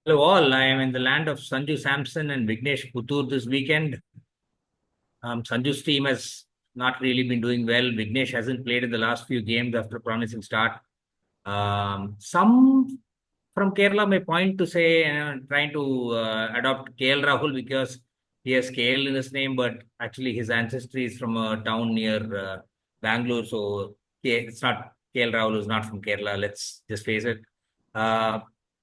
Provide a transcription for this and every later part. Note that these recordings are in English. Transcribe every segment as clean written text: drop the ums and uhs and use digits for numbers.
Hello all, I am in the land of Sanju Samson and Vignesh Puttur this weekend. Sanju's team has not really been doing well. Vignesh hasn't played in the last few games after a promising start. Some from Kerala may point to say, trying to adopt KL Rahul because he has KL in his name, but actually his ancestry is from a town near Bangalore. So it's not KL Rahul is not from Kerala. Let's just face it. Uh,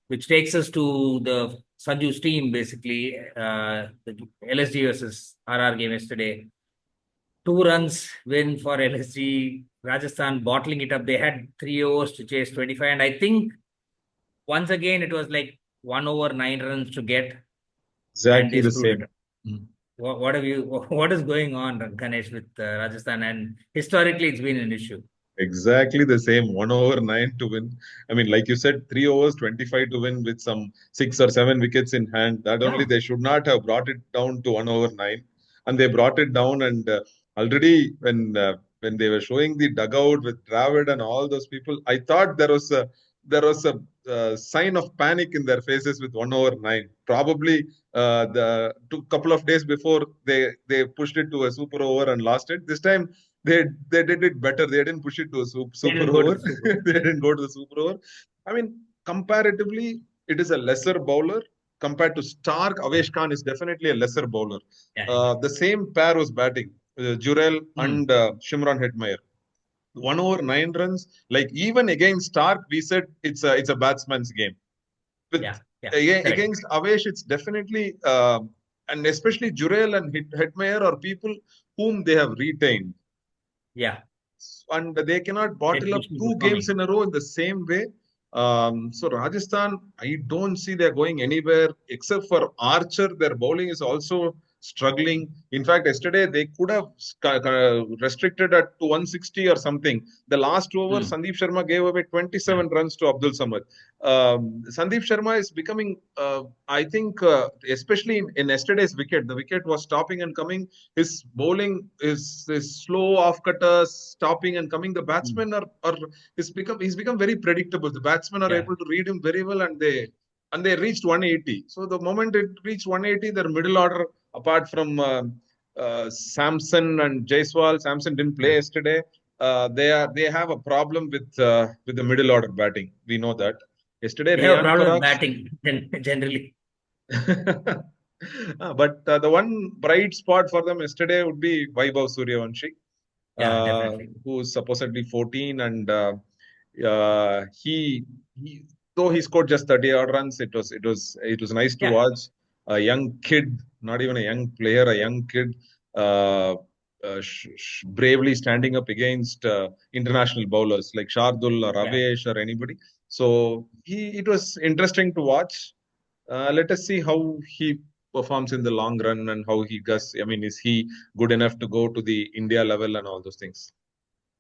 which takes us to the Sanju's team, basically, the LSG versus RR game yesterday. 2 runs win for LSG. Rajasthan bottling it up. They had 3 overs to chase 25. And I think once again it was like 1 over 9 runs to get, and Exactly they the screwed same. it up. What have you? What is going on, Ganesh, with Rajasthan? And historically, it's been an issue. Exactly the same. 1 over 9 to win. I mean, like you said, 3 overs, 25 to win with some 6 or 7 wickets in hand. That only Yeah, they should not have brought it down to 1 over 9. And they brought it down. And already when they were showing the dugout with Dravid and all those people, I thought there was a sign of panic in their faces with 1 over 9. Probably the couple of days before they pushed it to a super over and lost it. This time they they did it better. They didn't push it to a they super didn't go to over. the Super. They didn't go to the super over. I mean, comparatively, it is a lesser bowler compared to Stark. Avesh Khan is definitely a lesser bowler. Yeah, yeah. The same pair was batting, Jurel Hmm. and Shimron Hetmeyer. 1 over 9 runs, like even against Stark, we said it's a batsman's game. With Yeah, yeah. Correct. against Avesh, it's definitely and especially Jurel and Hetmeyer are people whom they have retained Yeah, and they cannot they bottle up keep two games performing. in a row in the same way. So Rajasthan, I don't see they're going anywhere except for Archer. Their bowling is also struggling. In fact, yesterday they could have restricted it to 160 or something. The last over, Hmm. Sandeep Sharma gave away Yeah, 27 runs to Abdul Samad. Sandeep Sharma is becoming, I think, especially in yesterday's wicket, the wicket was stopping and coming. His bowling is slow off cutters, stopping and coming. The hmm. batsmen are he's become very predictable. The batsmen are Yeah. able to read him very well, and they reached 180. So the moment it reached 180, their middle order, apart from Samson and Jaiswal, Samson didn't play Hmm. yesterday. They have a problem with the middle order batting. We know that. Yesterday, They have a Riyan problem with Parag. batting generally. But the one bright spot for them yesterday would be Vaibhav Suryavanshi, Yeah, definitely. who's supposedly 14, and he though he scored just 30 odd runs, it was nice to Yeah, watch a young kid, not even a young player, a young kid, uh, bravely standing up against international bowlers like Shardul or yeah. Avesh or anybody. So it was interesting to watch. Let us see how he performs in the long run and how he does. I mean, is he good enough to go to the India level and all those things?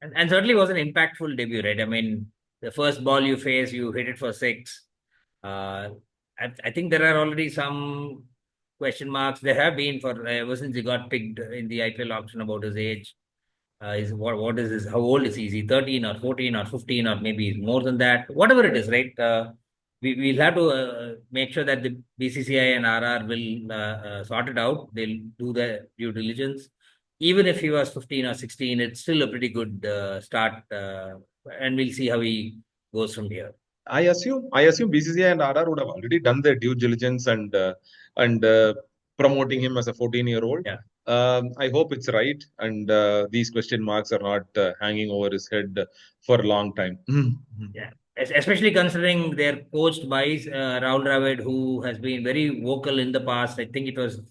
And certainly was an impactful debut, right? I mean, the first ball you face, you hit it for six. Uh, I think there are already some question marks. There have been for ever since he got picked in the IPL auction about his age. Is what is his? How old is he? Is he 13 or 14 or 15 or maybe more than that? Whatever it is, right? We'll have to make sure that the BCCI and RR will sort it out. They'll do the due diligence. Even if he was 15 or 16, it's still a pretty good start, and we'll see how he goes from here. I assume BCCI and RR would have already done their due diligence and promoting him as a 14-year-old. Yeah. I hope it's right, and these question marks are not hanging over his head for a long time. Yeah, especially considering they're coached by Rahul Dravid, who has been very vocal in the past. I think it was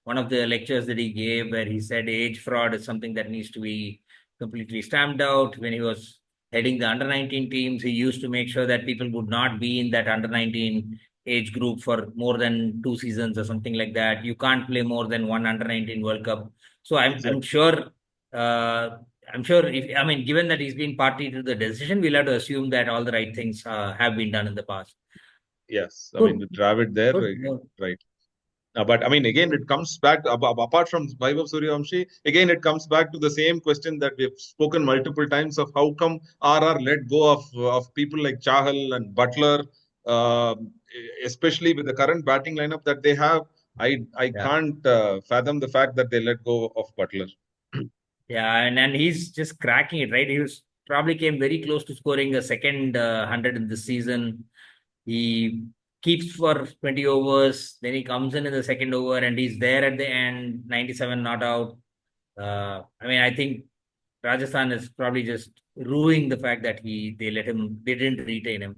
one of the lectures that he gave where he said age fraud is something that needs to be completely stamped out. When he was heading the under 19 teams, he used to make sure that people would not be in that under 19 age group for more than 2 seasons or something like that. You can't play more than one under 19 World Cup. So I'm Exactly. sure uh, I'm sure if, I mean, given that he's been party to the decision, we'll have to assume that all the right things have been done in the past. Yes, I mean Good, with Dravid there, good. right. But I mean, again, it comes back apart from Vaibhav Suryavanshi. Again, it comes back to the same question that we've spoken multiple times of how come RR let go of people like Chahal and Butler. especially with the current batting lineup that they have. I Yeah. can't fathom the fact that they let go of Butler. Yeah, and he's just cracking it, right? He was probably came very close to scoring a second 100 in this season. He keeps for 20 overs, then he comes in the second over and he's there at the end, 97 not out. I mean, I think Rajasthan is probably just ruining the fact that they didn't retain him.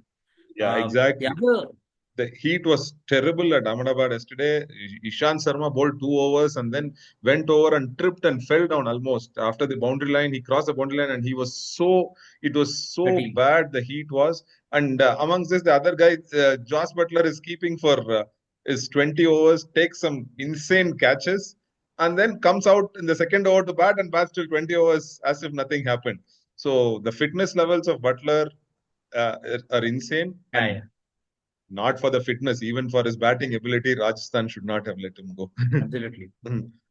Yeah, The exactly. other, The heat was terrible at Ahmedabad yesterday. Ishant Sharma bowled 2 overs and then went over and tripped and fell down almost after the boundary line. He crossed the boundary line and it was so 30, bad. The heat was. And amongst this, the other guy, Josh Butler, is keeping for his 20 overs, takes some insane catches, and then comes out in the second over to bat and bats till 20 overs as if nothing happened. So the fitness levels of Butler are insane. yeah, And yeah, not for the fitness, even for his batting ability, Rajasthan should not have let him go. absolutely.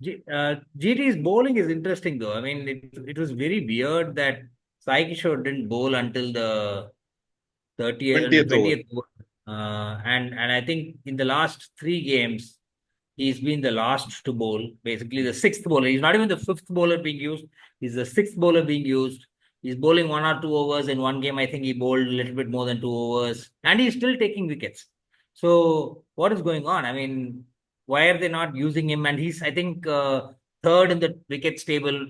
GT's bowling is interesting though. I mean, it was very weird that Sai Kishore didn't bowl until the 30th and the 20th over. 20th over. And I think in the last three games, he's been the last to bowl, basically the sixth bowler. He's not even the fifth bowler being used. He's the sixth bowler being used. He's bowling 1 or 2 overs in one game. I think he bowled a little bit more than 2 overs, and he's still taking wickets. So what is going on? I mean, why are they not using him? And he's, I think, third in the wickets table.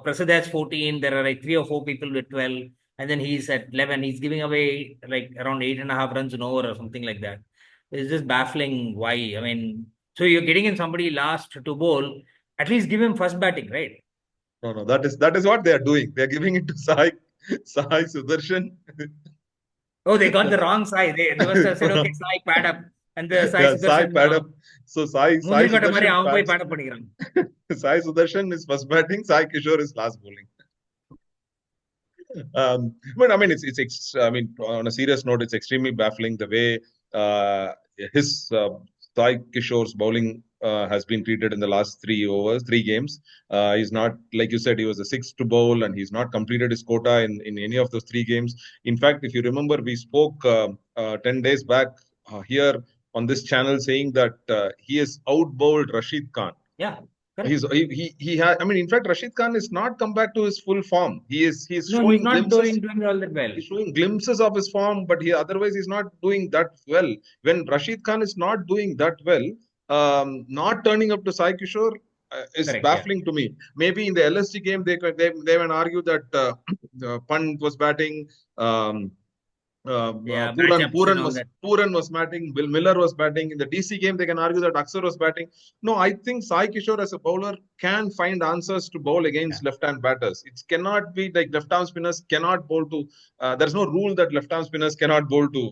Prasad has 14. There are like 3 or 4 people with 12, and then he's at 11. He's giving away like around 8.5 runs an over or something like that. It's just baffling why. I mean, so you're getting in somebody last to bowl, at least give him first batting, right? No, no, that is what they are doing. They are giving it to Sai Sudarshan. Oh, they got the wrong side. They must have said, okay, Sai pad up. And the Sai Yeah, Sai Sudarshan, pad up. So Sai Mundri Kota Mari, Sudarshan அவன் போய் pads. pad up பண்ணிக்கிறான். Sai Sudarshan is first batting. Sai Kishore is last bowling. But I mean, I mean, on a serious note, it's extremely baffling the way his Sai Kishore's bowling has been treated in the last 3 games. He's not, like you said, he was the sixth to bowl, and he's not completed his quota in any of those 3 games. In fact, if you remember, we spoke 10 days back here on this channel saying that he has out bowled Rashid Khan. Yeah, correct. He had. I mean, in fact, Rashid Khan is not come back to his full form. He's No, he's showing not glimpses. doing all that well. He's showing glimpses of his form, but he otherwise he's not doing that well. When Rashid Khan is not doing that well, not turning up to Sai Kishore is Correct, yeah. baffling to me. Maybe in the LSG game they can argue that Pant was batting. Yeah, matchups and all that. Puran was batting. Will Miller was batting. In the DC game, they can argue that Axar was batting. No, I think Sai Kishore as a bowler can find answers to bowl Yeah. against left-hand batters. It cannot be like left-arm spinners cannot bowl to. There's no rule that left-arm spinners cannot bowl to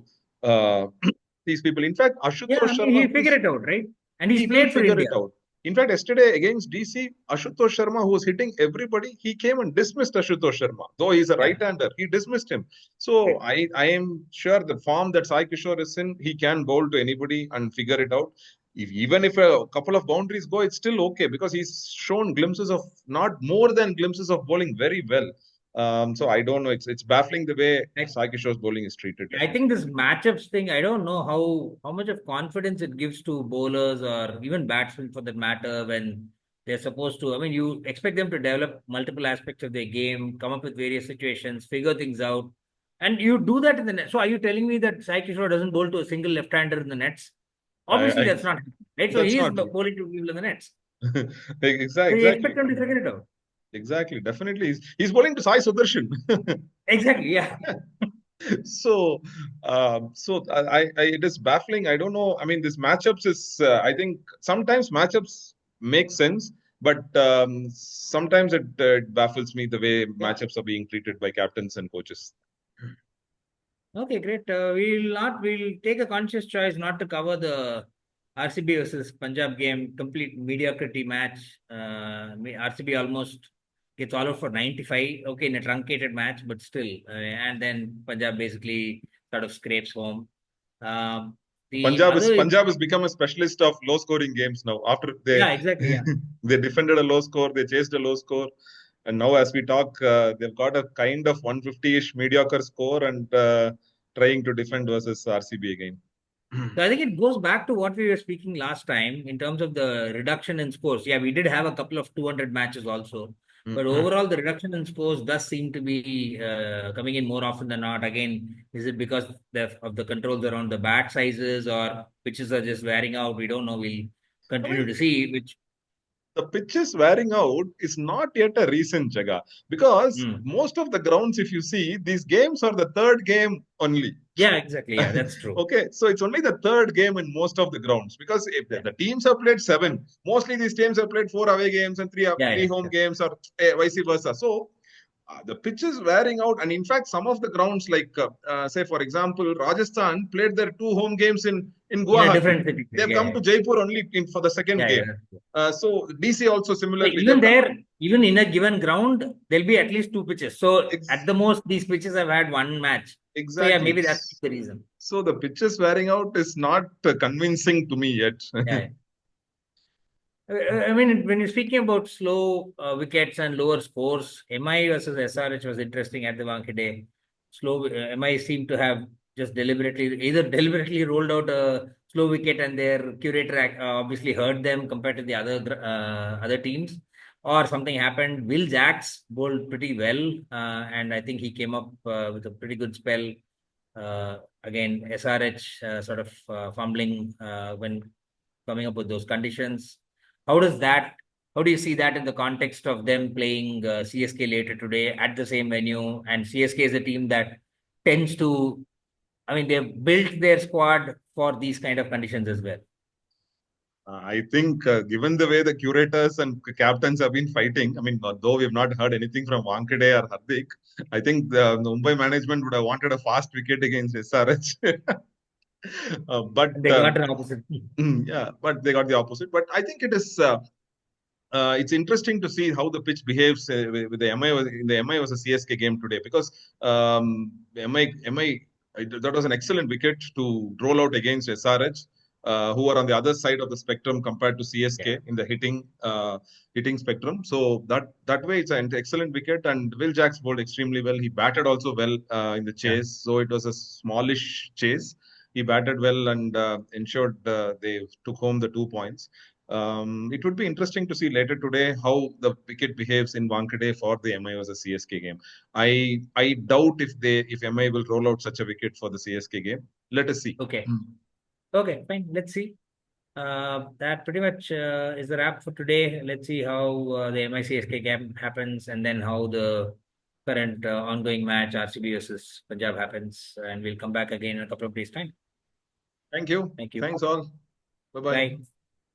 these people. In fact, Yeah, Ashutosh I mean, Sharma, he figured it out, right? And he's he will played for figure India. it out. In fact, yesterday against DC, Ashutosh Sharma, who was hitting everybody, he came and dismissed Ashutosh Sharma. Though he's a Yeah. right-hander, he dismissed him. So I am sure the form that Sai Kishore is in, he can bowl to anybody and figure it out. Even if a couple of boundaries go, it's still okay because he's shown glimpses of not more than glimpses of bowling very well. So I don't know. It's baffling the way I, Sai Kishore's bowling is treated. I think this matchups thing, I don't know how much of confidence it gives to bowlers or even batsmen for that matter when they're supposed to. I mean, you expect them to develop multiple aspects of their game, come up with various situations, figure things out, and you do that in the net. So, are you telling me that Sai Kishore doesn't bowl to a single left-hander in the nets? Obviously, I that's not happening, right. So, that's he is not true. bowling to people in the nets. Exactly, So, you exactly. expect them to figure it out. Exactly, definitely. He's bowling to Sai Sudarshan. Exactly, yeah. So, it is baffling. I don't know. I mean, this matchups is. I think sometimes matchups make sense, but sometimes it baffles me the way Yeah. matchups are being treated by captains and coaches. Okay, great. We'll take a conscious choice not to cover the RCB versus Punjab game, complete mediocrity match. RCB almost gets all out for 95. Okay, in a truncated match, but still. And then Punjab basically sort of scrapes home. The other, Punjab has become a specialist of low scoring games now. After they yeah, exactly. Yeah. they defended a low score, they chased a low score, and now as we talk, they've got a kind of 150-ish mediocre score, and trying to defend versus RCB again. So I think it goes back to what we were speaking last time in terms of the reduction in scores. Yeah, we did have a couple of 200 matches also, but overall the reduction in scores does seem to be coming in more often than not. Again, is it because of the controls around the bat sizes or pitches are just wearing out? We don't know. We'll I continue mean, to see which. the pitches wearing out is not yet a reason, Jaga, because Hmm. most of the grounds, if you see, these games are the third game only. Yeah, exactly. Yeah, that's true. Okay, so it's only the third game in most of the grounds because if Yeah, the teams have played seven, mostly these teams have played four away games and yeah, three yeah. home Yeah. games or vice versa. So the pitch is wearing out, and in fact, some of the grounds, like say for example, Rajasthan played their two home games in In a Guwahati. different city. They've Yeah, come yeah, to Jaipur only for the second yeah, yeah. game. That's true. So DC also So similarly, even they've come. there, even in a given ground, there'll be at least two pitches. So at Ex- the most, these pitches have had one match. So yeah, exactly. maybe that's the reason. So the pitches wearing out is not convincing to me yet. Yeah, yeah. I mean, when you're speaking about slow wickets and lower scores, MI versus SRH was interesting at the Wankhede. Slow MI seemed to have just either deliberately rolled out a slow wicket and their curator obviously heard them compared to the other teams, or something happened. Will Jacks bowled pretty well, and I think he came up with a pretty good spell. Again, SRH sort of fumbling when coming up with those conditions. How does that? How do you see that in the context of them playing CSK later today at the same venue? And CSK is a team that tends to, I mean, they've built their squad for these kind of conditions as well. I think, given the way the curators and captains have been fighting, I mean, though we have not heard anything from Wankhede or Hardik, I think the Mumbai management would have wanted a fast wicket against SRH. But And they got an opposite. yeah, but they got the opposite. But I think it is. It's interesting to see how the pitch behaves with the MI in the MI versus CSK game today because MI that was an excellent wicket to roll out against SRH, who are on the other side of the spectrum compared to CSK Yeah, in the hitting spectrum. So that way it's an excellent wicket, and Will Jacks bowled extremely well. He batted also well in the yeah. chase, so it was a smallish chase. He batted well and ensured they took home the 2 points. It would be interesting to see later today how the wicket behaves in Wankhede for the MI versus CSK game. I doubt if MI will roll out such a wicket for the CSK game. Let us see. Okay. Okay, fine. Let's see. That pretty much is the wrap for today. Let's see how the MICSK game happens and then how the current ongoing match RCB versus Punjab happens. And we'll come back again in a couple of days' time. Thank you. Thank you. Thanks all. Bye bye. Bye.